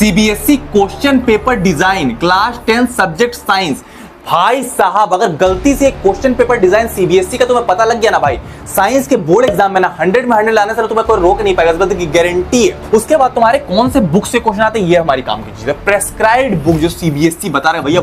CBSE question paper design class 10 subject science. भाई साहब अगर गलती से एक क्वेश्चन पेपर डिजाइन सीबीएसई का तुम्हें पता लग गया ना भाई, साइंस के बोर्ड एग्जाम में ना 100 में 100 लाने से तुम्हें कोई रोक नहीं पाएगा, इस बात की गारंटी है। उसके बाद तुम्हारे कौन से बुक से क्वेश्चन आते हैं ये हमारी काम की चीज है। प्रेस्क्राइब्ड बुक जो सीबीएसई बता रहे हैं भैया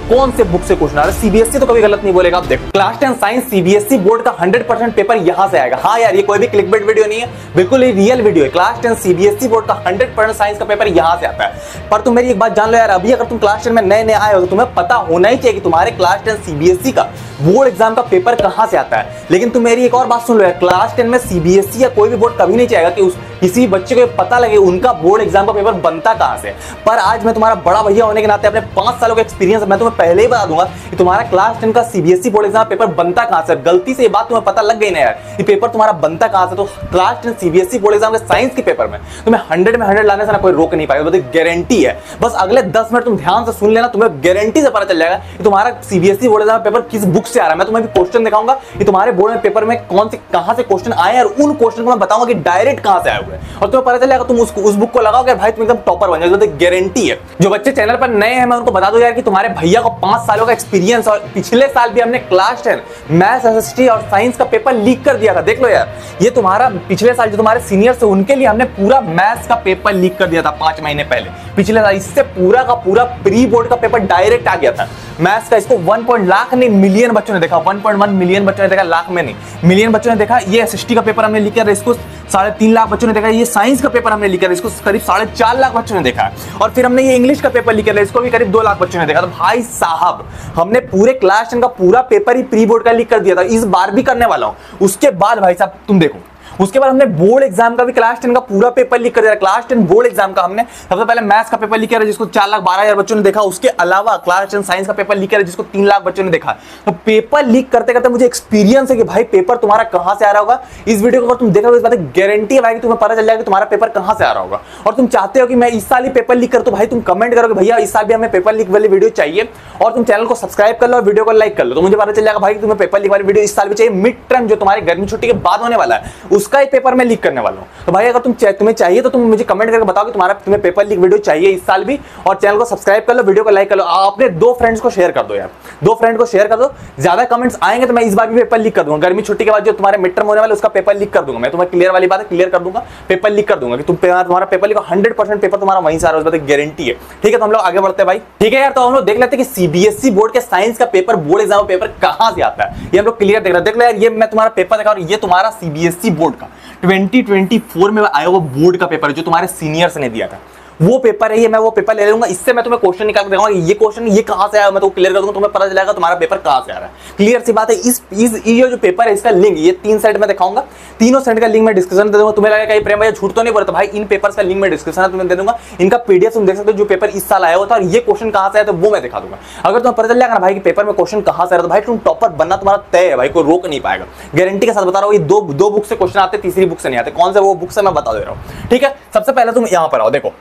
कौन से बुक से क्वेश्चन आ रहे हैं, सीबीएसई तो कभी गलत नहीं बोलेगा। आप देखो क्लास 10 साइंस सीबीएसई बोर्ड का 100% पेपर यहां से आएगा। हाँ यार ये कोई भी क्लिकबेट वीडियो नहीं है, बिल्कुल ये रियल वीडियो है। क्लास 10 सीबीएसई बोर्ड का 100% साइंस का पेपर यहां से आता है। पर तुम मेरी एक बात जान लो यार, अभी अगर तुम क्लास 10 में नए नए आए हो तो तुम्हें पता होना ही चाहिए कि तुम्हारे क्लास 10 सीबीएसई का बोर्ड एग्जाम का पेपर कहां से आता है। लेकिन तुम मेरी एक और बात सुन लो यार, क्लास 10 में सीबीएसई या कोई भी बोर्ड कभी नहीं चाहेगा कि किसी बच्चे को पता लगे उनका बोर्ड एग्जाम का पेपर बनता कहां से। पर आज मैं तुम्हारा बड़ा भैया होने के नाते अपने 5 सालों का एक्सपीरियंस मैं तुम्हें पहले ही बता दूंगा कि तुम्हारा क्लास 10 का सीबीएसई बोर्ड एग्जाम पेपर बनता कहां से। गलती से ये बात तुम्हें पता लग गई ना यार, ये पेपर तुम्हारा बनता कहां से, तो क्लास 10 सीबीएसई बोर्ड एग्जाम के साइंस के पेपर में तुम्हें 100 में 100 लाने से ना कोई रोक नहीं पाएगा, तो गारंटी है। बस अगले 10 मिनट तुम ध्यान से सुन लेना, तुम्हें गारंटी से पता चल जाएगा कि तुम्हारा सीबीएसई बोर्ड एग्जाम पेपर किस बुक से आ रहा है। मैं तुम्हें क्वेश्चन दिखाऊंगा कि तुम्हारे बोर्ड में पेपर में कौन से कहां से क्वेश्चन आए और उन क्वेश्चन को मैं बताऊंगा कि डायरेक्ट कहां से आए हुए हैं, और तुम्हें पता चलेगा तुम उस बुक को लगाओगे भाई तुम एकदम टॉपर बन जाओगे, गारंटी है। जो बच्चे चैनल पर नए हैं मैं उनको बता दूं यार कि तुम्हारे भैया को 5 सालों का एक्सपीरियंस, और पिछले साल भी हमने क्लास 10 मैथ्स, एसएसटी और साइंस का पेपर लीक कर दिया था। देख लो यार, ये तुम्हारा पिछले साल जो तुम्हारे सीनियर्स थे उनके लिए हमने पूरा मैथ्स का पेपर लीक कर दिया था 5 महीने पहले, पिछले साल। इससे पूरा का पूरा प्री बोर्ड का पेपर डायरेक्ट आ गया था मैथ्स का। इसको 1 लाख नहीं मिलियन बच्चों ने देखा, 1.1 मिलियन बच्चों ने देखा, लाख में नहीं मिलियन बच्चों ने देखा। ये एसएसटी का पेपर हमने लीक किया, इसको 3.5 लाख बच्चों ने देखा। ये साइंस का पेपर हमने लीक किया, इसको करीब 4.5 लाख बच्चों ने देखा। और फिर हमने ये इंग्लिश का पेपर लीक किया, इसको भी करीब 2 लाख बच्चों ने देखा। तो भाई साहब हमने पूरे क्लास 10 का पूरा पेपर ही प्री बोर्ड का लीक कर दिया था, इस बार भी करने वाला हूं। उसके बाद भाई साहब तुम देखो, उसके बाद हमने बोर्ड एग्जाम का भी क्लास 10 का पूरा पेपर लीक कर दिया। क्लास 10 बोर्ड एग्जाम का हमने सबसे पहले मैथ्स का पेपर लीक किया जिसको 4,12,000 बच्चों ने देखा। उसके अलावा क्लास 10 साइंस का पेपर लीक किया जिसको 3 लाख बच्चों ने देखा। तो पेपर लीक करते करते मुझे एक्सपीरियंस है कि भाई पेपर तुम्हारा कहां से आ रहा होगा। इस वीडियो को अगर तुम देखोगे इस बात की गारंटी है भाई कि तुम्हें पता चल जाएगा कि तुम्हारा पेपर कहां से आ रहा होगा। और तुम चाहते हो कि मैं इस साल ही पेपर लीक कर, तो भाई तुम कमेंट करोगे भैया इस साल भी हमें पेपर लीक वाली वीडियो चाहिए, और तुम चैनल को सब्सक्राइब कर लो और वीडियो को लाइक कर लो, तो मुझे पता चल जाएगा भाई कि तुम्हें पेपर लीक वाली वीडियो इस साल भी चाहिए। मिड टर्म जो तुम्हारी गर्मी छुट्टी के बाद होने वाला है उसका ही पेपर में लीक करने वाला हूं। तो भाई अगर तुम्हें चाहिए तो तुम मुझे कमेंट करके बताओ कि तुम्हें पेपर लीक वीडियो चाहिए इस साल भी, और चैनल को सब्सक्राइब कर लो, वीडियो को लाइक कर लो, अपने 2 फ्रेंड्स को शेयर कर दो यार, 2 फ्रेंड को शेयर कर दो। ज्यादा कमेंट्स आएंगे तो मैं इस बार भी पेपर लीक कर दूंगा। गर्मी छुट्टी के बाद जो तुम्हारे मिड टर्म होने वाले उसका पेपर लीक कर दूंगा मैं, तुम्हें क्लियर वाली बात है, क्लियर कर दूंगा, पेपर लीक कर दूंगा कि तुम्हारा पेपर लीक 100% पेपर तुम्हारा वहीं से आ रहा है, उस बात गारंटी है। ठीक है तो हम लोग आगे बढ़ते हैं भाई। ठीक है यार, तो हम लोग देख लेते हैं कि सीबीएसई बोर्ड के साइंस का पेपर बोर्ड एग्जाम पेपर कहां से आता है, ये हम लोग क्लियर देख रहे हैं। देख लो यार, ये मैं तुम्हारा पेपर दिखा रहा हूं, ये तुम्हारा सीबीएसई बोर्ड का 2024 में आया वो बोर्ड का पेपर जो तुम्हारे सीनियर्स ने दिया था, वो पेपर है ये। मैं वो पेपर ले लूंगा, इससे मैं तुम्हें क्वेश्चन निकाल के दिखाऊंगा ये क्वेश्चन ये कहां से आया, मैं तो क्लियर कर दूंगा, तुम्हें पता चलेगा तुम्हारा पेपर कहां से आ रहा है। क्लियर सी बात है। ये जो पेपर है इसका लिंक ये 3 साइड में दिखाऊंगा, तीनों साइड का लिंक मैं डिस्क्रिप्शन दे दूंगा। तुम्हें लगेगा कि प्रेम भैया झूठ तो नहीं बोल रहे, तो भाई इन पेपर्स का लिंक मैं डिस्क्रिप्शन में तुम्हें दे दूंगा। इनका पीडीएफ तुम देख सकते हो जो पेपर इस साल आया हुआ था, और ये क्वेश्चन कहां से आया तो वो मैं दिखा दूंगा। अगर तुम्हें पता चल जाएगा ना भाई कि पेपर में क्वेश्चन कहां से आ रहा है तो भाई तुम टॉपर बनना तुम्हारा तय है भाई, कोई रोक नहीं पाएगा। गारंटी के साथ बता रहा हूं, ये दो बुक से क्वेश्चन आते, तीसरी बुक से नहीं आते। कौन से वो बुक से मैं बता दे रहा हूं। ठीक है, सबसे पहले तुम यहां पर आओ, देखो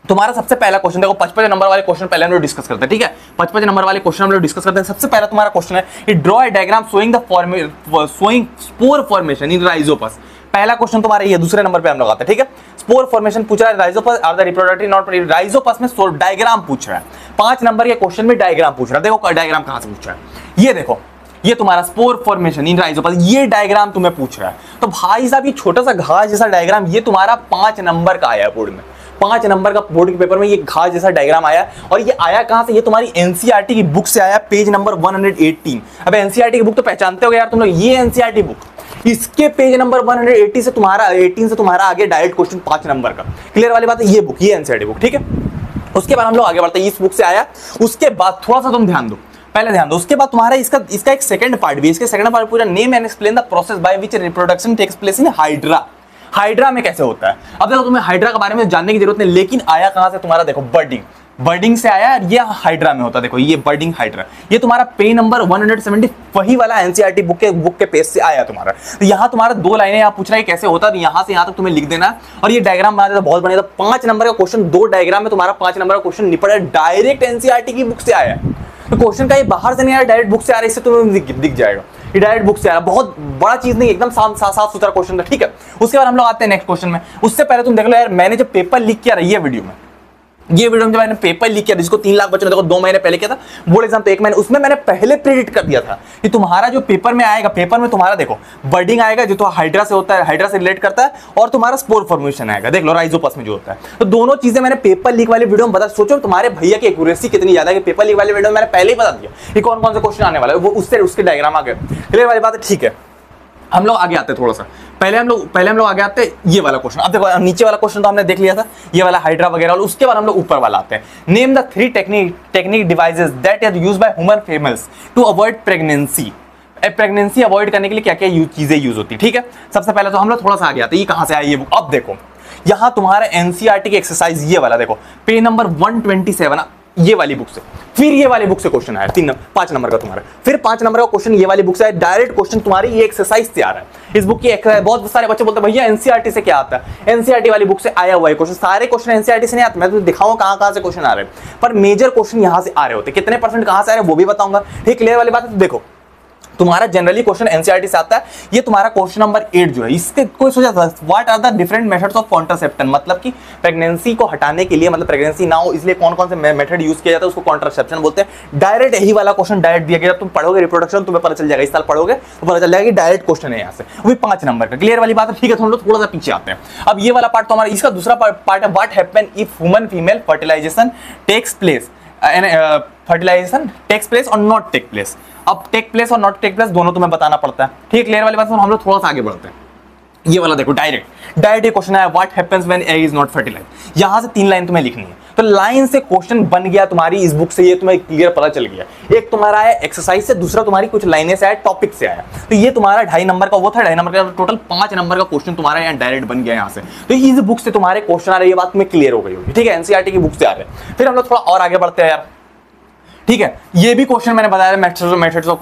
तुम्हारा सबसे पहला क्वेश्चन देखो, 55 नंबर वाले क्वेश्चन पहले हम लोग डिस्कस करते हैं। ठीक है, 55 नंबर वाले क्वेश्चन हम लोग डिस्कस करते हैं। सबसे पहला तुम्हारा क्वेश्चन है draw a diagram showing spore formation in Rhizopus. पहला क्वेश्चन तुम्हारा ये, दूसरे नंबर पे हम लोग आते हैं। ठीक है, स्पोर फॉर्मेशन पूछ रहा है, rhizopus are the reproductive not rhizopus में डायग्राम पूछ रहा है। 5 नंबर के क्वेश्चन में डायग्राम पूछ रहा है। देखो डायग्राम कहां से पूछ रहा है, ये देखो ये तुम्हारा स्पोर फॉर्मेशन इन राइजोपस, ये डायग्राम तुम्हें पूछ रहा है। तो भाई साहब ये छोटा सा घास जैसा डायग्राम ये तुम्हारा 5 नंबर का आया बोर्ड में, 5 नंबर का बोर्ड के पेपर में ये घास जैसा डायग्राम आया। और ये आया कहां से, ये तुम्हारी एनसीईआरटी की बुक से आया, पेज नंबर 118। अब एनसीईआरटी की बुक तो पहचानते हो यार तुम लोग, ये एनसीईआरटी बुक, इसके पेज नंबर 180 से तुम्हारा 18 से तुम्हारा आगे डायरेक्ट क्वेश्चन 5 नंबर का। क्लियर वाली बात है, ये बुक ये एनसीईआरटी बुक। ठीक है, उसके बाद हम लोग आगे बढ़ते हैं, इस बुक से आया। उसके बाद थोड़ा सा तुम ध्यान दो, पहले ध्यान दो, उसके बाद तुम्हारा इसका एक सेकंड पार्ट भी, इसके सेकंड पार्ट पूरा name and explain the process by which reproduction takes place in hydra. Hydra में कैसे होता है, अब देखो तुम्हें हाइड्रा के बारे में जानने की जरूरत नहीं, लेकिन आया कहां से तुम्हारा, देखो बर्डिंग से आया, ये हाइड्रा में होता है। देखो ये बर्डिंग हाइड्रा, ये तुम्हारा पेज नंबर 170 वही वाला एनसीईआरटी बुक के पेज से आया तुम्हारा। तो यहाँ तुम्हारा 2 लाइनें यहाँ पूछ रहा है कैसे होता है, तो यहाँ से यहाँ तक तुम्हें लिख देना, और ये डायग्राम बना देता बहुत बढ़िया। तो 5 नंबर का क्वेश्चन 2 डायग्राम में तुम्हारा 5 नंबर का क्वेश्चन निपटा, डायरेक्ट एनसीईआरटी की बुक से आया। तो क्वेश्चन का ये बाहर से नहीं आया, डायरेक्ट बुक से आ रहा है, इससे तुम्हें दिख जाएगा ये डायरेक्ट बुक से आ रहा है। बहुत बड़ा चीज नहीं, एकदम साफ सुथरा क्वेश्चन था। ठीक है, उसके बाद हम लोग आते हैं नेक्स्ट क्वेश्चन में। उससे पहले तुम देख लो यार, मैंने जब पेपर लीक किया रही है वीडियो में, ये वीडियो में मैंने पेपर लीक किया जिसको 3 लाख बच्चों ने देखो 2 महीने पहले किया था बोर्ड एग्जाम, तो 1 महीने उसमें मैंने पहले प्रेडिक्ट कर दिया था कि तुम्हारा जो पेपर में आएगा, पेपर में तुम्हारा देखो वर्डिंग आएगा जो तो हाइड्रा से होता है, हाइड्रा से रिलेट करता है, और तुम्हारा स्पोर फॉर्मेशन आएगा, देख लो राइजोपस में जो होता है। तो दोनों चीजें मैंने पेपर लीक वाले वीडियो में बता, सोचो तुम्हारे भैया की एक्यूरेसी कितनी ज्यादा है कि पेपर लीक वाले वीडियो में मैंने पहले ही बता दिया कि कौन कौन से क्वेश्चन आने वाला है, वो उससे उसके डायग्राम आ गए। क्लियर वाली बात है, ठीक है। हम लोग आगे आते हैं थोड़ा सा, पहले हम लोग आगे आते हैं ये वाला क्वेश्चन। अब देखो नीचे वाला क्वेश्चन तो हमने देख लिया था, ये वाला हाइड्रा वगैरह, और उसके बाद हम लोग ऊपर वाला आते हैं। Name the 3 technique devices that are used by human females to avoid pregnancy. Pregnancy अवॉइड करने के लिए क्या क्या चीजें यूज होती है, ठीक है। सबसे पहले तो हम लोग थोड़ा सा आगे आते हैं, ये कहां से आया ये बुक। अब देखो यहां तुम्हारा एनसीईआरटी की एक्सरसाइज ये वाला देखो, पेज नंबर 127 ये वाली बुक से, फिर ये वाली बुक से क्वेश्चन आया 5 नंबर का तुम्हारा, फिर 5 नंबर का क्वेश्चन ये वाली बुक से आया, डायरेक्ट क्वेश्चन तुम्हारी ये एक्सरसाइज से आ रहा है। इस बुक की बहुत सारे बच्चे बोलते हैं भैया एनसीईआरटी से क्या आता है, एनसीईआरटी वाली बुक से आया हुआ है क्वेश्चन। सारे क्वेश्चन एनसीईआरटी से नहीं आते, मैं तो दिखाऊंगा कहां से क्वेश्चन आ रहे हैं, पर मेजर क्वेश्चन यहां से आ रहे होते, कितने % कहां से आ रहे हैं वो भी बताऊंगा, ठीक। क्लियर वाली बात है। देखो तुम्हारा जनरली क्वेश्चन एनसीईआरटी से आता है, ये तुम्हारा क्वेश्चन नंबर 8 जो है, इसके कोई सोचा था what are the different methods of contraception, मतलब कि प्रेगनेंसी को हटाने के लिए, मतलब प्रेगनेंसी ना हो इसलिए कौन कौन से मेथड यूज किया जाता है, उसको कॉन्ट्रासेप्शन बोलते हैं। डायरेक्ट यही वाला क्वेश्चन डायरेक्ट दिया गया, तुम पढ़ोगे रिप्रोडक्शन तुम्हें पता चल जाएगा, इस साल पढ़ोगे तो पता चल जाएगा कि डायरेक्ट क्वेश्चन है यहाँ से, वो भी 5 नंबर का। क्लियर वाली बात है, ठीक है। तो हम लोग थोड़ा सा पीछे आते हैं। अब ये वाला पार्ट तो हमारा, इसका दूसरा पार्ट है what happen if human female fertilization takes place, fertilization takes place और नॉट टेक प्लेस। अब टेक प्लेस और नॉट टेक प्लेस दोनों तुम्हें बताना पड़ता है, ठीक। क्लियर वाली बात। हम लोग थोड़ा सा आगे बढ़ते हैं। ये वाला देखो डायरेक्ट ये क्वेश्चन है what happens when egg is not fertilized. यहां से 3 लाइन तुम्हें लिखनी है, तो लाइन से क्वेश्चन बन गया तुम्हारी इस बुक से, ये तुम्हें क्लियर पता चल गया। एक तुम्हारा है एक्सरसाइज से, दूसरा तुम्हारी कुछ लाइनें से आया, टॉपिक से आया। तो ये तुम्हारा 2.5 नंबर का वो था, 2.5 नंबर का टोटल 5 नंबर का क्वेश्चन तुम्हारा यहाँ डायरेक्ट बन गया यहाँ से। तो इस बुक से तुम्हारे क्वेश्चन आ रहे, ये बात तुम्हें क्लियर हो गई होगी, ठीक है। एनसीईआरटी की बुक से आ रहे हैं। फिर हम लोग थोड़ा और आगे बढ़ते हैं यार, ठीक है। ये भी क्वेश्चन मैंने बताया मेथड्स ऑफ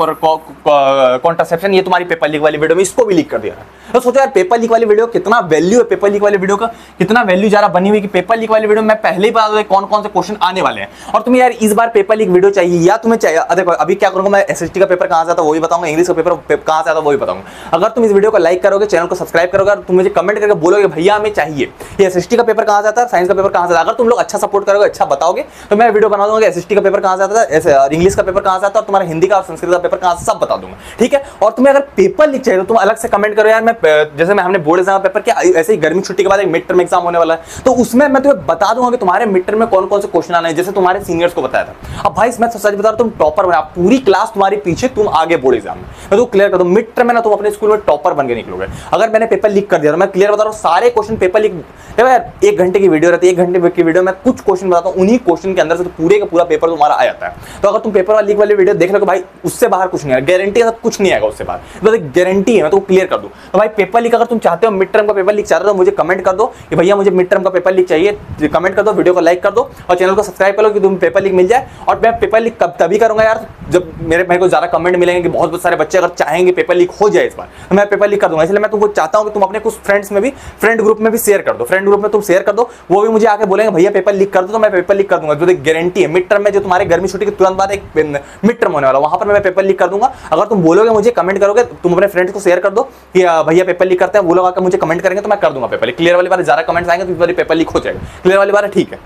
कॉन्ट्रासेप्शन, ये तुम्हारी पेपर लीक वाली वीडियो में इसको भी लीक कर दिया है। तो सोचो यार पेपर लीक वाली वीडियो कितना वैल्यू है, पेपर लीक वाली वीडियो का कितना वैल्यू जा रहा बनी हुई कि पेपर लीक वाली वीडियो में मैं पहले ही बता दूं कौन कौन से क्वेश्चन आने वाले हैं। और तुम्हें यार इस बार पेपर लीक वीडियो चाहिए या तुम्हें चाहिए, देखो अभी क्या करूंगा मैं, एसएसटी का पेपर कहां से आता है वो भी बताऊंगा, इंग्लिश का पेपर कहां से आता है वो भी बताऊंगा। अगर तुम इस वीडियो को लाइक करोगे, चैनल को सब्सक्राइब करोगे, और तुम मुझे कमेंट करके बोलोगे भैया हमें चाहिए ये एसएसटी का पेपर कहां से आता है, साइंस का पेपर कहां से आता है, अगर तुम लोग अच्छा सपोर्ट करोगे, अच्छा बताओगे, तो मैं वीडियो बना दूंगा एसएसटी का पेपर कहां से आता है, इंग्लिश का पेपर कहां से आता है, और तुम्हारा हिंदी का और संस्कृत का पेपर कहां से, सब बता दूंगा, ठीक है। और तुम्हें अगर पेपर लीक चाहिए तो तुम अलग से कमेंट करो यार, मैं जैसे मैं हमने बोर्ड एग्जाम पेपर किया, ऐसे ही गर्मी छुट्टी के बाद एक मिड टर्म एग्जाम होने वाला है, तो उसमें मैं तुम्हें बता दूंगा कि तुम्हारे मिड टर्म में कौन कौन से क्वेश्चन आने हैं, जैसे तुम्हारे सीनियर्स को बताया था। अब भाई मैं सच बता रहा हूं, तुम टॉपर बना, पूरी क्लास तुम्हारे पीछे, तुम आगे बोर्ड एग्जाम में, मैं तो क्लियर कर दूं मिड टर्म में ना तुम अपने स्कूल में टॉपर बन के निकलोगे। अगर मैंने पेपर लीक कर दिया तो मैं क्लियर बता रहा हूं सारे क्वेश्चन पेपर लीक, यार 1 घंटे की वीडियो रहती है, 1 घंटे की वीडियो में कुछ क्वेश्चन बताता हूं, उन्हीं क्वेश्चन के अंदर से तो पूरे का पूरा पेपर तुम्हारा आ जाता है। तो अगर तुम पेपर लीक वाली वीडियो देख लो भाई उससे बाहर कुछ नहीं है, गारंटी है कुछ नहीं आएगा उससे बाहर, गारंटी है, मैं तो क्लियर कर दूं। तो भाई पेपर लीक अगर तुम चाहते हो, मिड टर्म का पेपर लीक चाहते हो, मुझे कमेंट कर दो कि भैया मुझे मिड टर्म का पेपर लीक चाहिए, कमेंट कर दो, वीडियो को लाइक कर दो और चैनल को सब्सक्राइब कर लो कि तुम पेपर लीक मिल जाए। और मैं पेपर लीक कब तभी करूंगा यार जब मेरे को ज्यादा कमेंट मिलेंगे कि बहुत सारे बच्चे अगर चाहेंगे पेपर लीक हो जाए इस बार, तो मैं पेपर लीक कर दूंगा। इसलिए मैं तुमको चाहता हूं कि तुम अपने कुछ फ्रेंड्स में भी, फ्रेंड ग्रुप में भी शेयर कर दो, फ्रेंड ग्रुप में तुम शेयर कर दो, वो भी मुझे आके बोलेंगे भैया पेपर लीक कर दो, तो मैं पेपर लीक कर दूंगा। जो गारंटी है मिड टर्म में, जो तुम्हारे गर्मी छुट्टी के तुरंत बाद एक मिड टर्म होने वाला, वहां पर मैं पेपर लीक कर दूंगा। अगर तुम बोलोगे मुझे, कमेंट करोगे, तुम अपने फ्रेंड्स को शेयर कर दो कि भैया पेपर लीक करते हैं, वो लोग आकर मुझे कमेंट करेंगे तो मैं कर दूंगा पेपर लीक। क्लियर वाली बात, ज्यादा कमेंट्स आएंगे तो इस बार पेपर लीक हो जाएगा। क्लियर वाली बात है, ठीक है।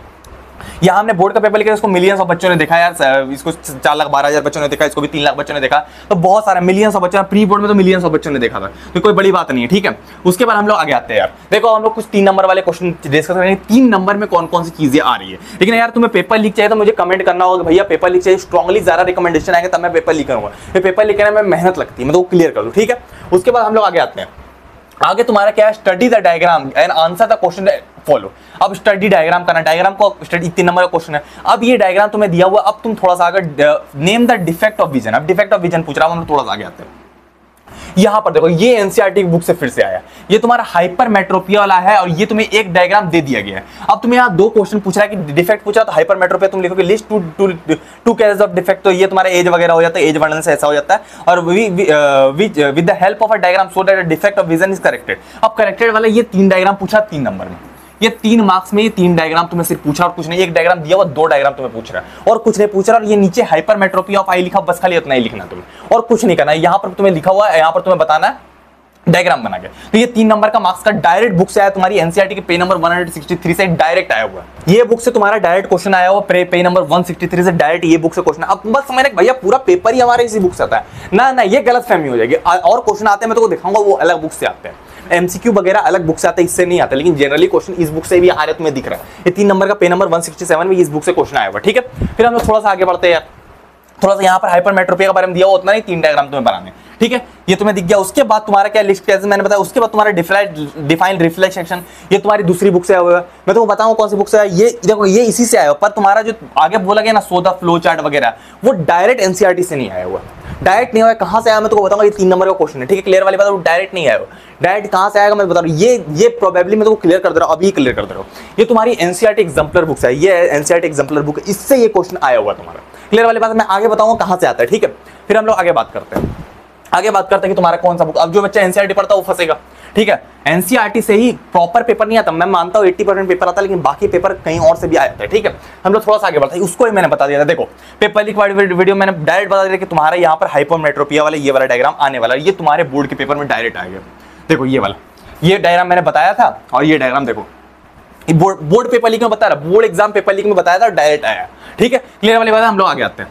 यहाँ हमने बोर्ड का पेपर लिखा, इसको मिलियंस ऑफ बच्चों ने देखा यार, इसको 4,12,000 बच्चों ने देखा, इसको भी 3 लाख बच्चों ने देखा, तो बहुत सारे मिलियंस ऑफ बच्चों, प्री बोर्ड में तो मिलियंस ऑफ बच्चों ने देखा था, तो कोई बड़ी बात नहीं है, ठीक है। उसके बाद हम लोग आगे आते हैं यार, देखो हम लोग कुछ 3 नंबर वाले क्वेश्चन डिस्कस करेंगे, 3 नंबर में कौन कौन सी चीजें आ रही है। लेकिन यार तुम्हें पेपर लीक चाहिए तो मुझे कमेंट करना होगा भैया पेपर लीक चाहिए, स्ट्रॉन्गली ज्यादा रिकमेंडेशन आएगा तब मैं पेपर लीक करूंगा। पेपर लीक करने में मेहनत लगती है, मैं तो क्लियर कर दूं, ठीक है। उसके बाद हम लोग आगे आते हैं। आगे तुम्हारा क्या है, study the diagram and answer the question follow. अब स्टडी डायग्राम करना, डायग्राम को स्टडी 3 नंबर का क्वेश्चन है। अब ये डायग्राम तुम्हें दिया हुआ, अब तुम थोड़ा सा आगे name the defect of vision. अब डिफेक्ट ऑफ विजन पूछ रहा हूं, हम थोड़ा सा आगे आते हैं। यहां पर देखो ये एनसीईआरटी की बुक से फिर से आया, ये तुम्हारा हाइपरमेट्रोपिया वाला है और ये तुम्हें एक डायग्राम दे दिया गया है। अब तुम्हें यहाँ 2 क्वेश्चन पूछ रहा है कि डिफेक्ट पूछा तो हाइपरमेट्रोपिया तुम लिखोगे list two cases of defect, तो ये तुम्हारा एज वगैरह हो जाता है, एज वर्णन से ऐसा हो जाता है। और with the help of a diagram so that defect of vision is corrected. अब करेक्टेड वाला ये 3 डायग्राम पूछा 3 नंबर में, ये 3 मार्क्स में ये 3 डायग्राम तुम्हें सिर्फ पूछा और कुछ नहीं। एक डायग्राम दिया हुआ, 2 डायग्राम तुम्हें पूछ रहा है और कुछ नहीं पूछ रहा। और ये नीचे हाइपरमेट्रोपिया ऑफ आई लिखा, बस खाली इतना ही लिखना तुम्हें और कुछ नहीं करना है। यहाँ पर तुम्हें लिखा हुआ है, यहाँ पर तुम्हें बताना है डायग्राम बना के। तो ये 3 नंबर का मार्क्स का डायरेक्ट बुक से आया, तुम्हारी एनसीईआरटी के पेज नंबर 163 से डायरेक्ट आया हुआ है। ये बुक से तुम्हारा डायरेक्ट क्वेश्चन आया हुआ, पेज नंबर 163 से डायरेक्ट ये बुक से क्वेश्चन। अब बस समझना भैया पूरा पेपर ही हमारे इसी बुक से आता है ना, ना ये गलत फहमी हो जाएगी। और क्वेश्चन आते हैं मैं तो दिखाऊंगा वो अलग बुक से आते हैं, एमसीक्यू वगैरह अलग बुक से आते हैं, इससे नहीं आता, लेकिन जनरली क्वेश्चन इस बुक से भी आ रहे तुम्हें दिख रहा है। ये 3 नंबर का पेज नंबर 167 में इस बुक से क्वेश्चन आया हुआ, ठीक है। फिर हम लोग थोड़ा सा आगे बढ़ते हैं यार, थोड़ा सा यहाँ पर हाइपरमेट्रोपिया के बारे में दिया हुआ, उतना नहीं 3 डायग्राम तुम्हें बनाने, ठीक है। ये तुम्हें दिख गया। उसके बाद तुम्हारा क्या लिस्ट, कैसे मैंने बताया, उसके बाद तुम्हारा डिफाइन रिफ्लेक्शन, ये तुम्हारी दूसरी बुक से आया हुआ है। मैं तुमको बताऊं कौन सी बुक से आया, ये देखो ये इसी से आया हुआ, पर तुम्हारा जो आगे बोला गया ना सो द फ्लो चार्ट वगैरह, वो डायरेक्ट एनसीईआरटी से नहीं आया हुआ, डायरेक्ट नहीं हुआ। कहां से आया मैं तुमको बताऊंगा, ये 3 नंबर का क्वेश्चन है, ठीक है। क्लियर वाली बात, वो डायरेक्ट नहीं आया हुआ, डायरेक्ट कहां से आएगा मैं बता रहा हूं। ये प्रोबेबली मैं तुमको क्लियर कर दे रहा हूं, अभी क्लियर कर दे रहा हूं। ये तुम्हारी एनसीईआरटी एग्जाम्पलर बुक है, ये एनसीईआरटी एग्जाम्पलर बुक है, इससे ये क्वेश्चन आया हुआ तुम्हारा। क्लियर वाली बात मैं आगे बताऊंगा कहां से आता है, ठीक है। फिर हम लोग आगे बात करते हैं, कि तुम्हारा कौन सा बुक। अब जो बच्चा एनसीईआरटी पढ़ता है वो फंसेगा, ठीक है। एनसीईआरटी से ही प्रॉपर पेपर नहीं आता, मैं मानता हूं 80% पेपर आता है, लेकिन बाकी पेपर कहीं और से भी आ जाता है, ठीक है। हम लोग थोड़ा सा आगे बढ़ते हैं, उसको ही मैंने बता दिया था। देखो पेपर लीक वाली वीडियो मैंने डायरेक्ट बता दिया कि तुम्हारा यहाँ पर हाइपरमेट्रोपिया वाला ये वाला डायग्राम आने वाला है, ये तुम्हारे बोर्ड के पेपर में डायरेक्ट आएगा। देखो ये वाला, ये डायग्राम मैंने बताया था, और ये डायग्राम देखो बोर्ड पेपर लीक में बता रहा, बोर्ड एग्जाम पेपर लीक में बताया था, डायरेक्ट आया, ठीक है। क्लियर वाली बात है। हम लोग आगे आते हैं,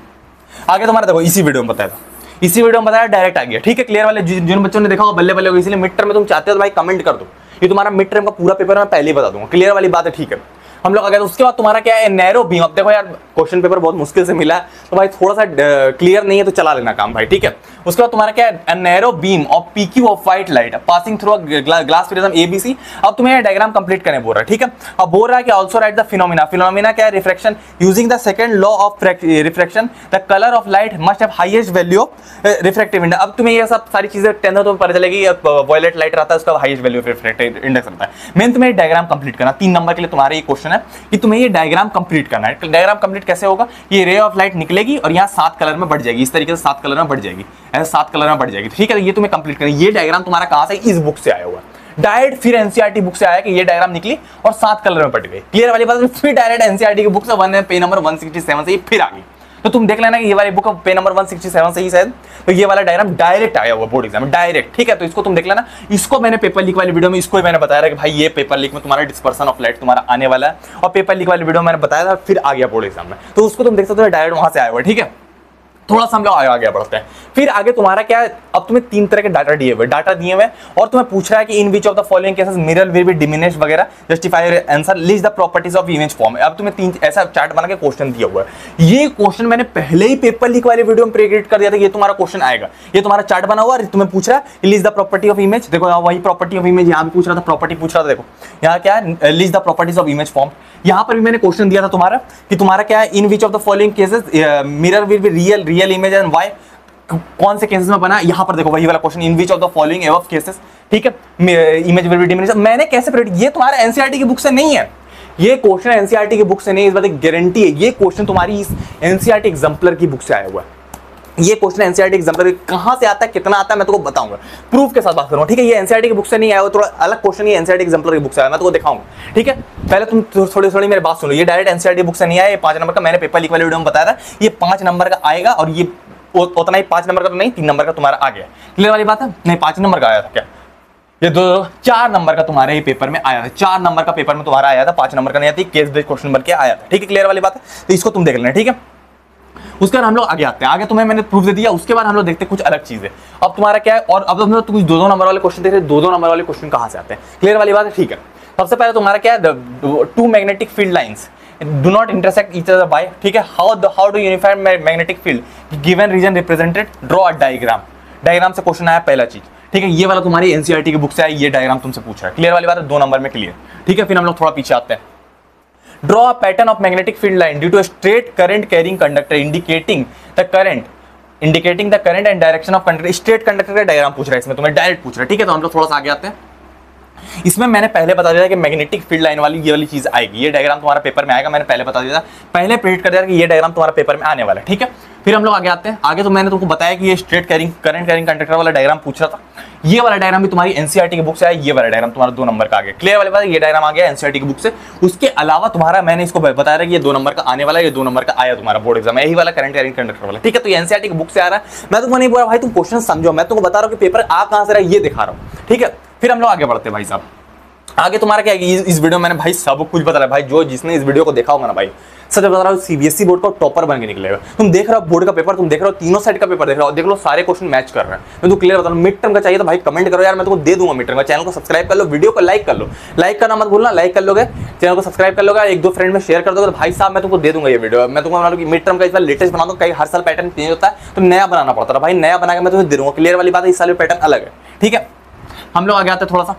आगे तुम्हारा देखो इसी वीडियो में बताया था, इसी वीडियो में बताया डायरेक्ट आ गया, ठीक है। क्लियर वाले जिन बच्चों ने देखा होगा बल्ले बल्ले होगा, इसलिए मिड टर्म में तुम चाहते हो तो भाई कमेंट कर दो, ये तुम्हारा मिड टर्म का पूरा पेपर मैं पहले ही बता दूंगा। क्लियर वाली बात है, ठीक है। हम लोग आ गए, तो उसके बाद तुम्हारा क्या है, नैरो बीम। अब देखो यार क्वेश्चन पेपर बहुत मुश्किल से मिला है, तो भाई थोड़ा सा क्लियर नहीं है तो चला लेना काम भाई, ठीक है। उसके बाद तुम्हारा क्या है, narrow beam of PQ of white light passing through glass prism ABC. अब तुम्हें डायग्राम कंप्लीट करने बोल रहा है, ठीक है। अब बोल रहा है कि also right the phenomena, phenomena क्या है, refraction using the second law of refraction, the colour of light must have highest value of refractive index. अब तुम्हें ये सब सारी चीजें टेंथ तो पता चलेगी, वॉयलेट लाइट रहता है उसका highest value of refractive index रहता है। मेन तुम्हें डायग्राम कंप्लीट करना, 3 नंबर के लिए तुम्हारा ये क्वेश्चन है कि तुम्हें ये डायग्राम कंप्लीट करना है। डायग्राम कंप्लीट कैसे होगा, ये रे ऑफ लाइट निकलेगी और यहाँ 7 कलर में बढ़ जाएगी, इस तरीके से 7 कलर में बढ़ जाएगी, ऐसे 7 कलर में बढ़ जाएगी, ठीक है। ये तुम्हें कंप्लीट करना। ये डायग्राम तुम्हारा कहां से, इस बुक से आया हुआ डायरेक्ट, फिर एनसीईआरटी बुक से आया कि ये डायग्राम निकली और 7 कलर में बढ़ गई। क्लियर वाली बात, फिर डायरेक्ट एनसीईआरटी की बुक से पेज नंबर 167 से ये फिर आ गई। तो तुम देख लेना कि ये वाली बुक पेज नंबर 167 से ही शायद, तो ये वाला डायग्राम डायरेक्ट आया हुआ बोर्ड एग्जाम में, डायरेक्ट, ठीक है। तो इसको तुम देख लेना। इसको मैंने पेपर लीक वाली वीडियो में इसको मैंने बताया कि भाई ये पेपर लीक में तुम्हारा डिस्पर्सन ऑफ लाइट तुम्हारा आने वाला है, और पेपर लीक वाली वीडियो मैंने बताया था, फिर आ गया बोर्ड एग्जाम में, तो उसको तुम देख सकते हो डायरेक्ट वहां से आया हुआ, ठीक है। थोड़ा सा हम लोग आगे बढ़ते हैं। फिर आगे तुम्हारा क्या है, अब तुम्हें 3 तरह के डाटा दिए हुए और तुम्हें पूछ रहा है कि in which of the following cases mirror will be diminished वगैरह, justify your answer, list the properties of image form. अब तुम्हें 3 ऐसा चार्ट बना के क्वेश्चन दिया हुआ है। ये क्वेश्चन मैंने पहले ही पेपर लीक वाले वीडियो में प्रेडिक्ट कर दिया था, ये तुम्हारा क्वेश्चन आएगा। ये तुम्हारा चार्ट बना हुआ है, तुम्हें पूछ रहा है list the property of image. देखो वही प्रॉपर्टी ऑफ इमेज यहाँ भी पूछ रहा था, प्रॉपर्टी पूछ रहा था। देखो यहाँ क्या है, list the properties of image form. यहाँ पर भी मैंने क्वेश्चन दिया था तुम्हारा कि तुम्हारा क्या है, in which of the following cases mirror will be real image and why, कौन से केसेस में बना। यहां पर देखो वही वाला question, in which of the following above cases, ठीक है, इमेज विल बी डिमिनिश्ड। मैंने कैसे प्रेडिक्ट, ये तुम्हारा एनसीईआरटी की बुक से नहीं है, ये क्वेश्चन एनसीईआरटी की बुक से नहीं, इस बात की गारंटी है। ये क्वेश्चन तुम्हारी इस एनसीईआरटी एग्जाम्पलर की बुक से आया हुआ है। ये क्वेश्चन एनसीईआरटी एग्जाम्पलर कहां से आता है, कितना आता है, मैं तुमको बताऊंगा, प्रूफ के साथ बात करूंगा, ठीक है। ये एनसीईआरटी की बुक से नहीं आया, थोड़ा अलग क्वेश्चन ये एनसीईआरटी एग्जाम्पलर की बुक से आया, मैं तुमको दिखाऊंगा, ठीक है। पहले तुम थोड़ी मेरी बात सुनो, ये डायरेक्ट एनसीईआरटी बुक से नहीं आया, ये 5 नंबर का मैंने पेपर लीक वाले वीडियो में बताया था, ये 5 नंबर का आएगा, और ये उतना ही 5 नंबर का तो नहीं, 3 नंबर का तुम्हारा आ गया। क्लियर वाली बात है, नहीं 5 नंबर का आया था क्या, ये 4 नंबर का तुम्हारे पेपर में आया था, 4 नंबर का पेपर में तुम्हारा आया था, 5 नंबर का नहीं आती, केस बेस्ड क्वेश्चन बन के आया था, ठीक है। क्लियर वाली बात है, तो इसको तुम देख लेना, ठीक है। उसके बाद हम लोग आगे आते हैं, आगे तुम्हें मैंने प्रूफ दे दिया, उसके बाद हम लोग देखते हैं कुछ अलग चीजें। अब तुम्हारा क्या है, और अब हम लोग कुछ 2-2 नंबर वाले क्वेश्चन देख रहे हैं, 2-2 नंबर वाले क्वेश्चन कहां से आते हैं। क्लियर वाली बात है, ठीक है। सबसे पहले तुम्हारा क्या है, 2 magnetic field lines do not intersect each other by, ठीक है, how do unify magnetic field given region represented, draw a diagram। Diagram से क्वेश्चन आया पहला चीज, ठीक है। ये वाला तुम्हारी एनसीईआरटी की बुक से आया, ये डायग्राम तुमसे पूछ रहा है। क्लियर वाली बात है, 2 नंबर में क्लियर, ठीक है। फिर हम लोग थोड़ा पीछे आते हैं, draw a pattern of magnetic field line due to straight current carrying conductor indicating the current and direction of conductor. Straight conductor का डायग्राम पूछ रहा है, इसमें तुम्हें डायरेक्ट पूछ रहा है, ठीक है। तो हम लोग थोड़ा सा आगे आते हैं, इसमें मैंने पहले बता दिया कि मैग्नेटिक फील्ड लाइन वाली ये वाली चीज आएगी, ये डायग्राम तुम्हारा पेपर में आएगा, मैंने पहले बता दिया था, पहले प्रेडिक्ट कर दिया कि ये डायग्राम तुम्हारा पेपर में आने वाला है, ठीक है। फिर हम लोग आगे आते हैं। आगे तो मैंने तुमको बताया कि ये स्ट्रेट करंट कैरिंग कंडक्टर वाला डायग्राम पूछ रहा था, ये वाला डायग्राम भी तुम्हारी एनसीईआरटी की बुक से आया, ये वाला डायग्राम तुम्हारा 2 नंबर का आ गया, क्लियर वाले बात, ये डायग्राम आ गया एनसीईआरटी की बुक से। उसके अलावा तुम्हारा मैंने इसको बताया था कि ये 2 नंबर का आने वाला है, ये 2 नंबर का आया तुम्हारा बोर्ड एग्जाम, यही वाला करंट कैरिंग कंडक्टर वाला, ठीक है। तो ये एनसीईआरटी की बुक से आ रहा है, मैं तुमको नहीं बोल रहा भाई तुम क्वेश्चन समझो, मैं तुमको बता रहा हूँ कि पेपर आ कहां से रहा है ये दिखा रहा हूँ, ठीक है। फिर हम लोग आगे बढ़ते हैं भाई साहब। आगे तुम्हारा क्या है, इस वीडियो में मैंने भाई सब कुछ बता रहा है भाई, जो जिसने इस वीडियो को देखा होगा ना भाई, सच बता रहा हूँ सीबीएसई बोर्ड का टॉपर बन के निकलेगा। तुम देख रहे हो बोर्ड का पेपर, तुम देख रहे हो तीनों साइड का पेपर देख रहे हो, देख लो सारे क्वेश्चन मैच कर रहे हैं। मैं तो क्लियर बता रहा हूँ, मिड टर्म का चाहिए तो भाई कमेंट करो यार, मैं तुमको दे दूंगा मिड टर्म का। चैनल को सब्सक्राइब कर लो, वीडियो को लाइक कर लो, लाइक करना मत भूलना, लाइक कर लोगे, चैनल को सब्सक्राइब कर लोगे, 1-2 फ्रेंड में शेयर कर दोगे तो भाई साहब मैं तुमको दे दूंगा ये वीडियो। मैं तुमको बना लूँ कि मिड टर्म का इस बार लेटेस्ट बना दो, कई हर साल पैटर्न चेंज होता है तो नया बनाना पड़ता है भाई, नया बना के मैं तुम्हें दे दूंगा, क्लियर वाली बात है, इस साल पैटर्न अलग है, ठीक है। हम लोग आगे आते हैं थोड़ा सा।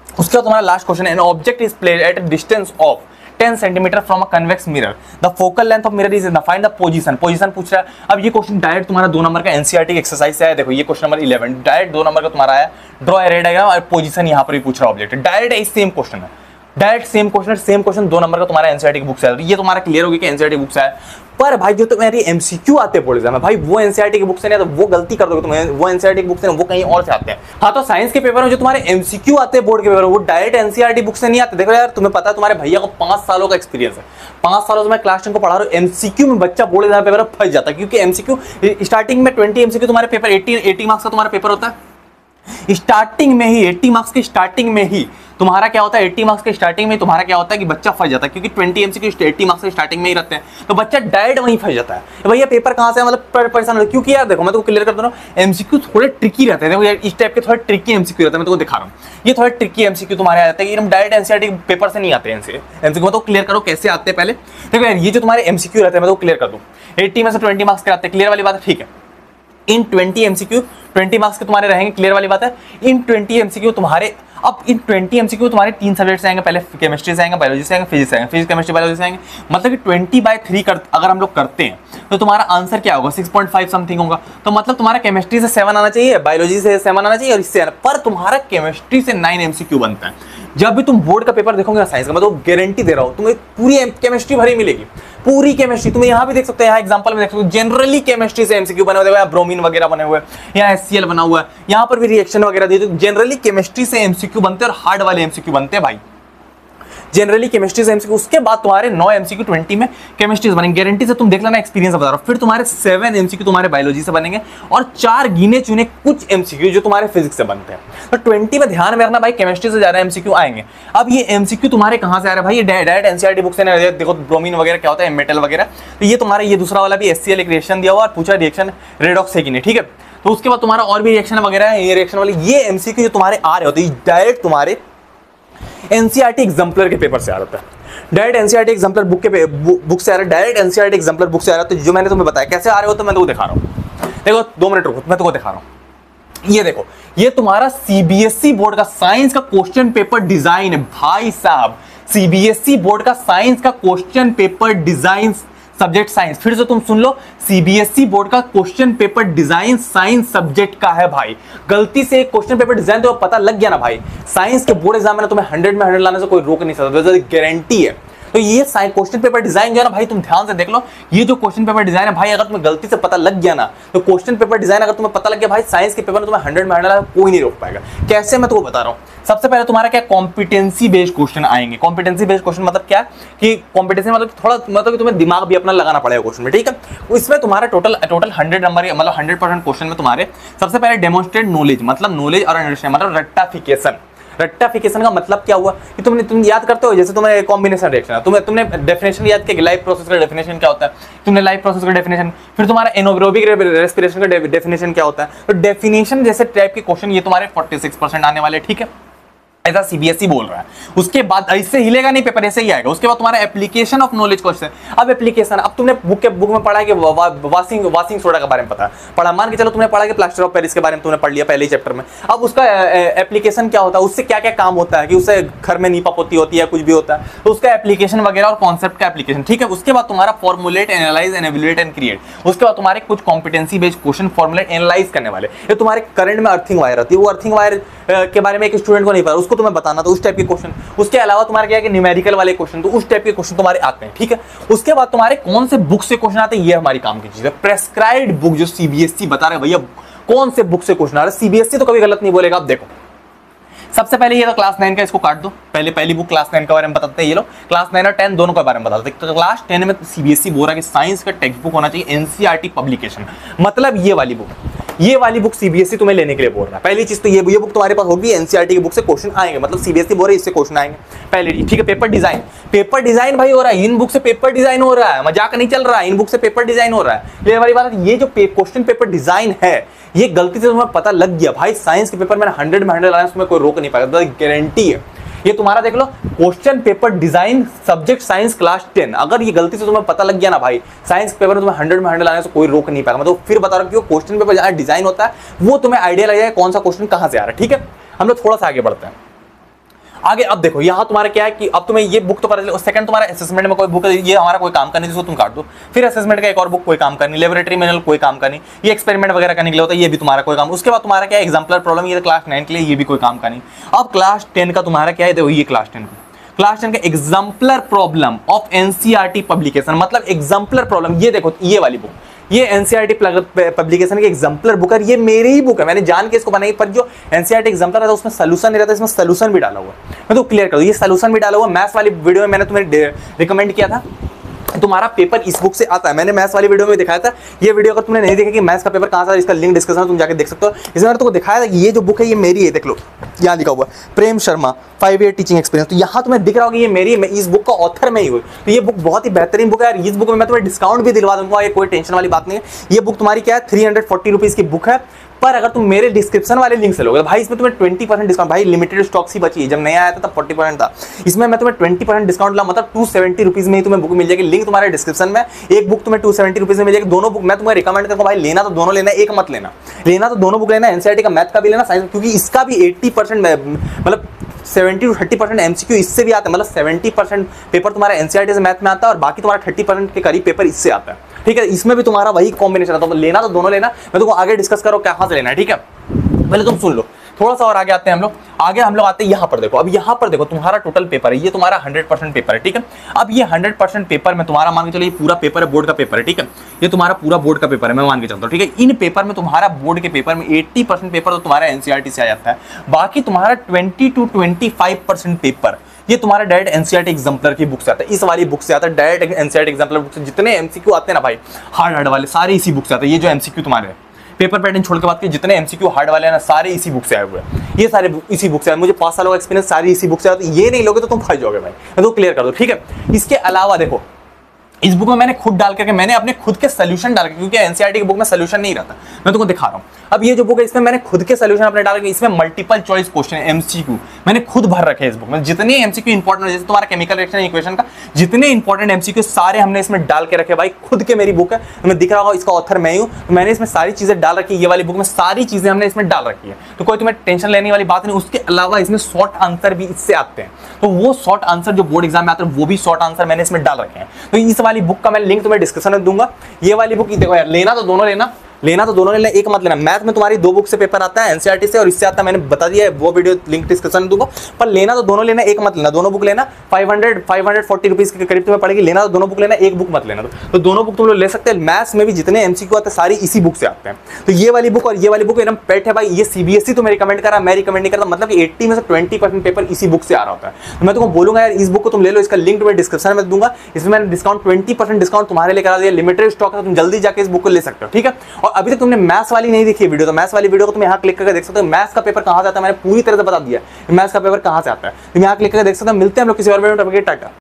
उसके बाद तुम्हारा लास्ट क्वेश्चन है, an object is placed at a distance of 10 centimetre from a convex mirror, the focal length of mirror is find the position पूछ रहा है। अब ये क्वेश्चन डायरेक्ट तुम्हारा 2 नंबर का एनसीईआरटी एक्सरसाइज से आया, देखो ये क्वेश्चन नंबर 11 डायरेक्ट 2 नंबर का तुम्हारा आया, ड्रॉ ए रे डायग्राम और पोजीशन यहाँ पर भी पूछ रहा ऑब्जेक्ट, डायरेक्ट सेम क्वेश्चन है, डायरेक्ट सेम क्वेश्चन 2 नंबर का तुम्हारा एनसीईआरटी की बुक से आया, ये तुम्हारा क्लियर हो गया कि एनसीईआरटी बुक से आया। पर भाई जो तुम्हारी एमसीक्यू आते हैं बोर्ड एग्जाम में भाई, वो एनसीईआरटी की बुक से नहीं, तो वो गलती कर दोगे तुम्हें, वो एनसीईआरटी की बुक से वो कहीं और से आते हैं। हाँ तो साइंस के पेपर में जो तुम्हारे एमसीक्यू आते हैं बोर्ड के पेपर, वो डायरेक्ट एनसीईआरटी बुक से नहीं आते। देखो यार तुम्हें पता है तुम्हारे भैया को 5 सालों का एक्सपीरियंस है, 5 सालों से मैं क्लास 10 को पढ़ा रहा हूँ, एमसीक्यू में बच्चा बोर्ड एग्जाम पेपर फंस जाता है, क्योंकि एमसीक्यू स्टार्टिंग में 20 एमसीक्यू तुम्हारे पेपर 80 मार्क्स का तुम्हारा पेपर होता है, स्टार्टिंग में ही 80 मार्क्स के स्टार्टिंग में ही तुम्हारा क्या होता है, 80 मार्क्स के स्टार्टिंग में तुम्हारा क्या होता है कि बच्चा फंस जाता है, क्योंकि 20 एमसीक्यू 80 मार्क्स के स्टार्टिंग में ही रहते हैं, तो बच्चा डायरेक्ट वहीं फंस जाता है। भैया पेपर कहां से मतलब परेशान होता है, क्योंकि यार देखो मैं तो क्लियर कर दे रहा हूं, एमसीक्यू थोड़े ट्रिकी रहते हैं, देखो यार इस टाइप के थोड़े ट्रिकी एमसीक्यू रहते हैं, मैं तुमको दिखा रहा हूं, ये थोड़े ट्रिकी एमसीक्यू तुम्हारे आ जाते हैं, एकदम डायरेक्ट एनसीईआरटी पेपर से नहीं आते हैं एमसीक्यू। मैं तो क्लियर करो कैसे आते हैं पहले, देखो यार ये जो तुम्हारे एमसीक्यू रहते हैं मैं तो क्लियर कर दूं, 80 में से 20 मार्क्स के आते हैं, क्लियर वाली बात है, ठीक है। इन 20 एमसीक्यू 20 मार्क्स के तुम्हारे रहेंगे, क्लियर वाली बात है। इन 20 एमसीक्यू तुम्हारे, अब इन 20 एमसीक्यू तुम्हारे 3 सब्जेक्ट आएंगे, पहले केमिस्ट्री से आएंगे, बायोलॉजी से आएंगे, फिजिक्स आएंगे, फिजिक्स केमिस्ट्री बायोलॉजी से आएंगे, मतलब कि 20/3 अगर हम लोग करते हैं तो तुम्हारा आंसर क्या होगा, 6.5 समथिंग होगा। तो मतलब तुम्हारा केमिस्ट्री से 7 आना चाहिए, बायोलॉजी से 7 आना चाहिए और इससे पर तुम्हारा केमिस्ट्री से 9 एमसीक्यू बनता है। जब भी तुम बोर्ड का पेपर देखोगे ना साइंस का, मैं तो गारंटी दे रहा हूं तुम्हें पूरी केमिस्ट्री भरी मिलेगी, पूरी केमिस्ट्री। तुम्हें यहाँ भी देख सकते हो, यहाँ एग्जांपल में देख सकते हो, जनरली केमिस्ट्री से एमसीक्यू बने हुए, यहाँ ब्रोमीन वगैरह बने हुए, यहाँ HCl बना हुआ है, यहाँ पर भी रिएक्शन वगैरह दी, तो जनरली केमिस्ट्री से एमसीक्यू बनते हैं और हार्ड वाले एमसीक्यू बनते हैं भाई, जनरली केमिस्ट्री से एमसीक्यू। उसके बाद तुम्हारे 9 एमसीक्यू 20 में केमिस्ट्री से बनेंगे, गारंटी से, तुम देख लेना, एक्सपीरियंस बता रहा हूं। फिर तुम्हारे 7 एमसीक्यू तुम्हारे बायोलॉजी से बनेंगे और 4 गिने चुने कुछ एमसीक्यू जो तुम्हारे फिजिक्स से बनते हैं। तो 20 में ध्यान में रखना भाई, केमिस्ट्री से ज्यादा एमसीक्यू आएंगे। अब ये एमसीक्यू तुम्हारे कहां से आ रहा है भाई, ये डायरेक्ट एनसीईआरटी बुक से नहीं, देखो ब्रोमीन वगैरह क्या होता है, मेटल वगैरह, तो ये तुम्हारा ये दूसरा वाला भी HCl एक रिएक्शन दिया हुआ और पूछा रिएक्शन रेडॉक्स है कि नहीं, ठीक है। तो उसके बाद तुम्हारा और भी रिएक्शन वगैरह है, ये रिएक्शन वाले ये एमसीक्यू जो तुम्हारे आ रहे होते हैं डायरेक्ट तुम्हारे एनसीईआरटी एग्जाम्पलर के पेपर से आ रहा है, डायरेक्ट एनसीईआरटी एग्जाम्पलर बुक से आ रहा है, डायरेक्ट एनसीईआरटी एग्जाम्पलर बुक से आ रहा है। तो जो मैंने तुम्हें बताया कैसे आ रहे हो, तो मैं तुमको दिखा रहा हूं, देखो 2 मिनट रुको, मैं तुमको दिखा रहा हूं। ये देखो, ये तुम्हारा सीबीएसई बोर्ड का साइंस का क्वेश्चन पेपर डिजाइन है भाई साहब, सीबीएसई बोर्ड का साइंस का question paper design, subject science, फिर से तुम सुन लो, सीबीएसई बोर्ड का question paper design science subject का है भाई। गलती से एक क्वेश्चन पेपर डिजाइन तो पता लग गया ना भाई, साइंस के बोर्ड एग्जाम में तुम्हें 100 में 100 लाने से कोई रोक नहीं सकता, गारंटी है। तो ये क्वेश्चन पेपर डिजाइन जो है ना भाई, तुम ध्यान से देख लो, ये जो क्वेश्चन पेपर डिजाइन है भाई, अगर तुम्हें गलती से पता लग गया ना, तो क्वेश्चन पेपर डिजाइन अगर तुम्हें पता लग गया भाई, साइंस के पेपर में तुम्हें 100 में 100 कोई नहीं रोक पाएगा। कैसे, मैं तुमको बता रहा हूं। सबसे पहले तुम्हारा क्या, कॉम्पिटेंसी बेस्ड क्वेश्चन आएंगे। कॉम्पिटेंसी बेस्ड क्वेश्चन मतलब क्या कि कॉम्पिटेंसी मतलब थोड़ा, मतलब कि तुम्हें दिमाग भी अपना लगाना पड़ेगा क्वेश्चन में, ठीक है। इसमें तुम्हारा टोटल 100 नंबर, मतलब 100% क्वेश्चन में तुम्हारे सबसे पहले डेमोन्स्ट्रेट नॉलेज, मतलब नॉलेज और अंडरस्टैंडिंग, मतलब रट्टाफिकेशन। रट्टाफिकेशन का मतलब क्या हुआ कि तुम याद करते हो, जैसे तुम्हें कॉम्बिनेशन रिएक्शन है, तुमने डेफिनेशन याद किया, लाइव प्रोसेस का डेफिनेशन क्या होता है, तुमने लाइव प्रोसेस का डेफिनेशन, फिर तुम्हारा एनोएरोबिक रेस्पिरेशन का डेफिनेशन क्या होता है। तो डेफिनेशन जैसे टाइप के क्वेश्चन ये तुम्हारे 46% आने वाले, ठीक है, ऐसा सीबीएसई बोल रहा है। उसके बाद ऐसे हिलेगा नहीं पेपर, ऐसे ही आएगा। उसके बाद तुम्हारा एप्लीकेशन ऑफ नॉलेज क्वेश्चन। अब एप्लीकेशन, अब तुमने बुक में पढ़ा है कि वाशिंग सोडा के बारे में पढ़ा, मान के चलो तुमने पढ़ा कि प्लास्टर ऑफ पेरिस के बारे में तुमने पढ़ लिया पहले ही चैप्टर में। अब उसका एप्लीकेशन क्या होता है, उससे क्या क्या काम होता है, कि उससे घर में नीपा पोती होती है, कुछ भी होता है, तो उसका एप्लीकेशन वगैरह और कॉन्सेप्ट का एप्लीकेशन, ठीक है। उसके बाद तुम्हारा formulate, analyse, evaluate and create. उसके बाद तुम्हारे कुछ competency based question formulate, analyse करने वाले। ये तुम्हारे करंट में अर्थिंग वायर होती है, वो अर्थिंग वायर के बारे में एक स्टूडेंट को नहीं पता, उसको तुम्हें बताना, तो उस टाइप के क्वेश्चन। उसके अलावा तुम्हारे क्या है कि न्यूमेरिकल वाले क्वेश्चन, तो उस टाइप के क्वेश्चन तुम्हारे आते हैं, ठीक है। उसके बाद तुम्हारे कौन से बुक से क्वेश्चन आते हैं, ये हमारी काम की चीज है। प्रेस्क्राइब्ड बुक जो सीबीएसई बता रहे हैं भैया कौन से बुक से क्वेश्चन आ रहे हैं, सीबीएसई तो कभी गलत नहीं बोलेगा। अब देखो सबसे पहले ये तो क्लास 9 का, इसको काट दो, पहली बुक क्लास 9 के बारे में बताते हैं ये लोग, क्लास 9 और 10 दोनों के बारे में बताते हैं। तो क्लास 10 में सीबीएसई बोल रहा है कि साइंस का टेक्स्ट बुक होना चाहिए एनसीईआरटी पब्लिकेशन, मतलब ये वाली बुक सीबीएसई तुम्हें लेने के लिए बोल रहा है। पहली चीज तो ये बुक तुम्हारे पास होगी, एनसीईआरटी की बुक से क्वेश्चन आएंगे, मतलब सीबीएसई बोल रहा है इससे क्वेश्चन आएंगे पहले, ठीक है। पेपर डिजाइन भाई हो रहा है, इन बुक से पेपर डिजाइन हो रहा है, मजाक नहीं चल रहा है, इन बुक से पेपर डिजाइन हो रहा है। ये वाली बात, ये जो क्वेश्चन पेपर डिजाइन है ये गलती से तुम्हें पता लग गया भाई, साइंस के पेपर में 100 में 100 लाना, उसमें कोई रोक नहीं पाएगा, गारंटी है। ये तुम्हारा देख लो question paper design subject science class 10, अगर ये गलती से तुम्हें पता लग गया ना भाई, साइंस पेपर में तुम्हें 100 में 100 लाने से कोई रोक नहीं पाएगा। मैं तो फिर बता रहा हूँ कि क्वेश्चन पेपर जहां डिजाइन होता है वो तुम्हें आइडिया लग जाएगा कौन सा क्वेश्चन कहां से आ रहा है, ठीक है। हम लोग थोड़ा सा आगे बढ़ते हैं। आगे अब देखो यहाँ तुम्हारा क्या है कि अब तुम्हें ये बुक तो पता चले, सेकंड तुम्हारा असेसमेंट में कोई बुक है, ये हमारा कोई काम करनी, जिसको तुम काट दो। फिर असेसमेंट का एक और बुक कोई काम करनी, लेबोरेटरी मैनुअल कोई काम करनी, ये एक्सपेरिमेंट वगैरह करने के लिए होता है, ये भी तुम्हारा कोई काम। उसके बाद तुम्हारा क्या है एग्जाम्पलर प्रॉब्लम, ये क्लास 9 के लिए, ये भी कोई काम का नहीं। अब क्लास 10 का तुम्हारा क्या है, देखो ये क्लास 10 का exemplar problem of NCERT publication, मतलब एग्जाम्पलर प्रॉब्लम। ये देखो ये वाली बुक, ये एनसीईआरटी पब्लिकेशन की एग्जाम्पलर बुक है, ये मेरी ही बुक है, मैंने जान के इसको बनाई, पर जो एनसीईआरटी एग्जाम्पलर रहता है उसमें सोल्यूशन नहीं रहता, इसमें सोल्यूशन भी डाला हुआ है। मैं तो क्लियर कर दूं, ये सोल्यूशन भी डाला हुआ। मैथ्स वाली वीडियो में मैंने तुम्हें रिकमेंड किया था, तुम्हारा पेपर इस बुक से आता है, मैंने मैथ्स वाली वीडियो में दिखाया था। ये वीडियो अगर तुमने नहीं देखा कि मैथ्स का पेपर कहां से आता है, इसका लिंक डिस्क्रिप्शन में तुम जाके देख सकते हो। इसमें मैंने तुमको दिखाया था कि ये जो बुक है ये मेरी है, देख लो यहाँ लिखा हुआ प्रेम शर्मा 5 ईयर टीचिंग एक्सपीरियंस, तो यहाँ तुम्हें दिख रहा होगा ये मेरी, मैं इस बुक का ऑथर में ही हूँ। तो ये बुक बहुत ही बेहतरीन बुक है, और इस बुक में मैं तुम्हें डिस्काउंट भी दिलवा दूंगा, ये कोई टेंशन वाली बात नहीं है। ये बुक तुम्हारी क्या है 340 रुपीज की बुक है, पर अगर तुम मेरे डिस्क्रिप्शन वाले लिंक से लोगे भाई इसमें तुम्हें 20% डिस्काउंट, भाई लिमिटेड स्टॉक्स ही बची है, जब नया आया था तब 40% था, इसमें मैं तुम्हें 20% डिस्काउंट ला, मतलब 270 रुपीज में ही तुम्हें बुक मिल जाएगी। लिंक तुम्हारे डिस्क्रिप्शन में, एक बुक तुम्हें 270 रुपीज में मिल जाएगी। दोनों बुक मैं तुम्हें रिकमेंड करूंगा भाई, लेना तो दोनों लेना, एक मत लेना, लेना तो दोनों बुक लेना, एनसीईआरटी का मैथ का भी लेना, साइंस, क्योंकि इसका भी 80% मतलब 70 to 30% एमसीक्यू इससे भी आता है, मतलब 70% पेपर तुम्हारा एनसीईआरटी से मैथ में आता है और बाकी तुम्हारा 30% के करीब पेपर इससे आता है, ठीक है। इसमें भी तुम्हारा वही कॉम्बिनेशन आता है, तो लेना तो दोनों लेना, मैं तुमको आगे डिस्कस करो कहां से लेना है, ठीक है। पहले तुम सुन लो, थोड़ा सा और आगे आते हैं हम लोग। आगे हम लोग आते हैं यहाँ पर देखो, अब यहाँ पर देखो तुम्हारा टोटल पेपर है, ये तुम्हारा 100% पेपर है, ठीक है। अब ये 100% पेपर में तुम्हारा मान के चलो ये पूरा पेपर है, बोर्ड का पेपर है, ठीक है। ये तुम्हारा पूरा बोर्ड का पेपर है, मैं मान के चलता हूँ, ठीक है। इन पेपर में तुम्हारा बोर्ड के पेपर में 80% पेपर तो तुम्हारा एनसीईआरटी से आ जाता है, बाकी तुम्हारा 20 to 25% पेपर ये तुम्हारा डायरेक्ट एनसीईआरटी एग्जाम्पलर की बुक से आता है, इस वाली बुक से आता है डायरेक्ट एनसीईआरटी एग्जाम्पलर बुक से। जितने एमसीक्यू आते हैं ना भाई हार्ड वाले, सारे इसी बुक से आते हैं। ये जो एमसीक्यू तुम्हारे पेपर पैटर्न छोड़ के बात की, जितने एमसीक्यू हार्ड वाले हैं ना सारे इसी बुक से आए हुए हैं, ये सारे इसी बुक से आए। मुझे 5 सालों का एक्सपीरियंस, सारी इसी बुक से आते, ये नहीं लोगे तो तुम फंस जाओगे भाई, मैं तो क्लियर कर दो, ठीक है। इसके अलावा देखो इस बुक में मैंने खुद डाल करके, मैंने अपने खुद के सोल्यूशन डाल के, क्योंकि एनसीईआरटी की बुक में सोल्यूशन नहीं रहता, मैं तुमको दिखा रहा हूं। अब ये जो बुक है इसमें मैंने खुद के सोल्यूशन अपने डाल के, इसमें मल्टीपल चॉइस क्वेश्चन एमसीक्यू मैंने खुद भर रखे हैं इस बुक में, जितने एमसीक्यू इंपॉर्टेंट, जैसे तुम्हारा केमिकल रिएक्शन इक्वेशन का जितने इंपॉर्टेंट एमसीक्यू सारे हमने इसमें डाल के रखे भाई, खुद के मेरी बुक है, तुम्हें दिख रहा होगा इसका ऑथर मैं ही हूं, तो मैंने इसमें सारी चीजें डाल रखी है, ये वाली बुक में सारी चीजें हमने इसमें डाल रखी है, तो कोई तुम्हें टेंशन लेने वाली बात नहीं। उसके अलावा इसमें शॉर्ट आंसर भी इससे आते हैं, तो वो शॉर्ट आंसर जो बोर्ड एग्जाम में आते हैं वो भी शॉर्ट आंसर मैंने इसमें डाल रखे हैं। तो इस वाली बुक का मैं लिंक तुम्हें डिस्क्रिप्शन में दूंगा। ये वाली बुक देखो यार, लेना तो दोनों लेना, लेना तो दोनों लेना, एक मत लेना। मैथ में तुम्हारी 2 बुक से पेपर आता है, एनसीईआरटी से और इससे आता है, मैंने बता दिया है, वो वीडियो लिंक डिस्क्रिप्शन में दूंगा, पर लेना तो दोनों लेना, एक मत लेना। दोनों बुक लेना 540 रुपीज के करीब तुम्हें पड़ेगी, लेना तो दोनों बुक लेना, एक बुक मत लेना। तो दोनों बुक तुम लोग ले सकते हैं। मैथ्स में भी जितने एमसीक्यू आते हैं सारी इसी बुक से आते हैं, तो ये वाली बुक और ये वाली बुक एकदम पेट है भाई। ये सीबीएसई तुम्हें रिकमेंड करा, मैं रिकमेंड नहीं करता, मतलब कि 80 में से 20% पेपर इसी बुक से आ रहा होता है। तो मैं तुमको बोलूंगा यार इस बुक को तुम ले लो, इसका लिंक तुम्हें डिस्क्रिप्शन में दूंगा। इसमें मैंने डिस्काउंट 20% डिस्काउंट तुम्हारे लिए करा दिया, लिमिटेड स्टॉक है, तुम जल्दी जाके इस बुक को ले सकते हो, ठीक है। और अभी तक तुमने मैथ्स वाली नहीं देखी वीडियो, तो मैथ्स वाली वीडियो को तुम यहाँ क्लिक करके देख सकते हो। मैथ्स का पेपर कहां से आता है मैंने पूरी तरह से बता दिया, मैथ्स का पेपर कहां से आता है, तुम यहाँ क्लिक करके देख सकते हो। मिलते हैं हम लोग किसी और वीडियो में, टाटा।